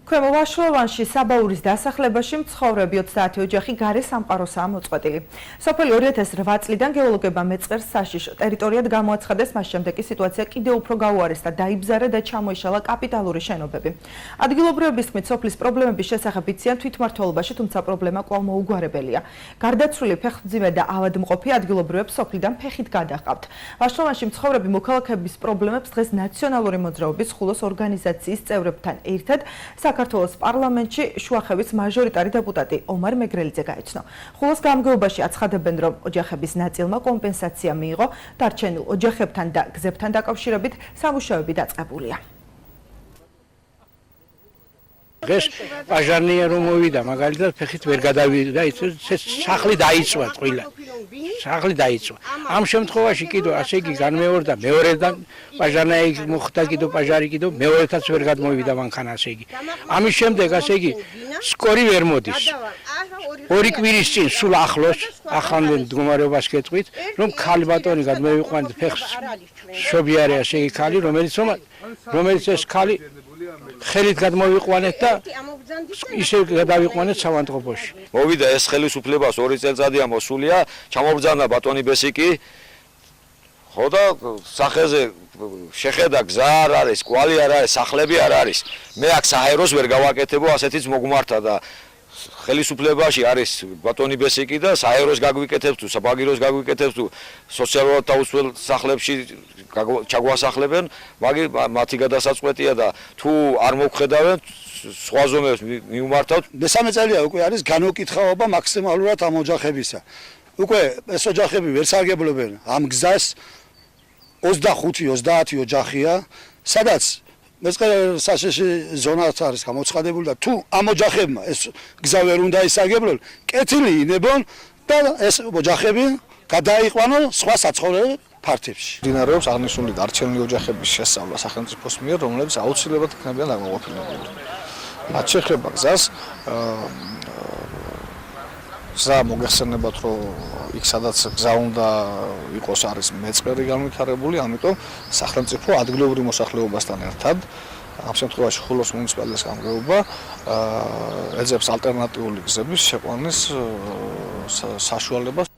ქვემო ვაშლოვანში საბაურის დასახლებაში მცხოვრები 30 ოჯახი გარე სამყაროსაა მოწყვეტილი. სოფელი 2008 წლიდან გეოლოგებმა მეწყერს საშიშ ტერიტორიად გამოაცხადეს, მას შემდეგ კი სიტუაცია კიდევ უფრო გაუარესდა, დაიბზარა და ჩამოიშალა კაპიტალური შენობები. ადგილობრივების თქმით, სოფლის პრობლემების შესახებ იციან თვითმმართველობაში, თუმცა პრობლემა კვლავ მოუგვარებელია. გარდაცვლილი ფეხმძიმე და ავადმყოფი ადგილობრივებს სოფლიდან ფეხით გადაჰყავთ. ვაშლოვანში მცხოვრები მოქალაქეების პრობლემებს დღეს ნაციონალური მოძრაობის ხულოს ორგანიზაციის წევრებთან ერთად საქართველოს პარლამენტში შუახევის მაჟორიტარი დეპუტატი ომარ მეგრელიძე გაიცნო. ხულოს გამგეობაში აცხადებენ, რომ ოჯახების ნაწილმა კომპენსაცია მიიღო, დარჩენილ ოჯახებთან და გზებთან დაკავშირებით სამუშაოები დაწყებულია. დღეს პაჟარნია რომ მოვიდა, მაგალითად ფეხით ვერ გადავიდა, სახლი დაიწვა წყვილად. სახლი დაიწვა. ამ შემთხვევაში კიდევ ასე იგი განმეორდა, მეორედან პაჟარნია მოხდა კიდევ პაჟარი კიდევ მეორეთაც ვერ გადმოვიდა მანქანა ასე იგი. ამის შემდეგ ასე იგი სკორი ვერ მოდის. ორი კვირის წინ სულ ახლოს ახალ მდგომარეობას გეტყვით, რომ ქალი ბატონი გადმოვიყვანეთ ფეხს შობიარე ასე იგი ქალი, რომელიც ეს ქალი ხელით გადმოვიყვანეთ და ისე გადავიყვანეთ სამანტყოფოში. მოვიდა ეს ხელისუფლებას 2 წელიწადია მოსულია, ჩამობრძანა ბატონი ბესიკი. ხო და სახეზე შეხედა გზა არ არის, კვალი არ არის, სახლები არ არის. მე აქ საეროს ვერ გავაკეთებო, ასეთიც მოგმართა და ხელისუფლებაში არის ბატონი ბესიკი და საეროს გაგვიკეთებს თუ საბაგიროს გაგვიკეთებს თუ სოციალურად დაუცველ სახლებში ჩაგვასახლებენ, მათი გადასაწყვეტია და თუ არ მოგხედავენ სხვა ზომებს მიუმართავთ. მესამე წელია უკვე არის განუკითხაობა მაქსიმალურად ამ ოჯახებისა. უკვე ეს ოჯახები ვერ სარგებლობენ ამ გზას 25-30 ოჯახია, სადაც მეწყერ საშიში ზონაც არის გამოცხადებული და თუ ამ ოჯახებმა ეს გზა ვერ უნდა ისარგებლონ, კეთილი ინებონ და ეს ოჯახები გადაიყვანონ სხვა საცხოვრებელ ფართებში. დინარეობს აღნიშნული დარჩენილი ოჯახების შესწავლა სახელმწიფოს მიერ, რომლებიც აუცილებლად იქნებიან დაკმაყოფილებული. რაც შეეხება გზას, გზა მოგეხსენებათ, რომ იქ სადაც გზა უნდა იყოს არის მეწყერი განვითარებული, ამიტომ სახელმწიფო ადგილობრივ მოსახლეობასთან ერთად ამ შემთხვევაში ხულოს მუნიციპალიტეტის გამგეობა ეძებს ალტერნატიული გზების შეყვანის საშუალებას.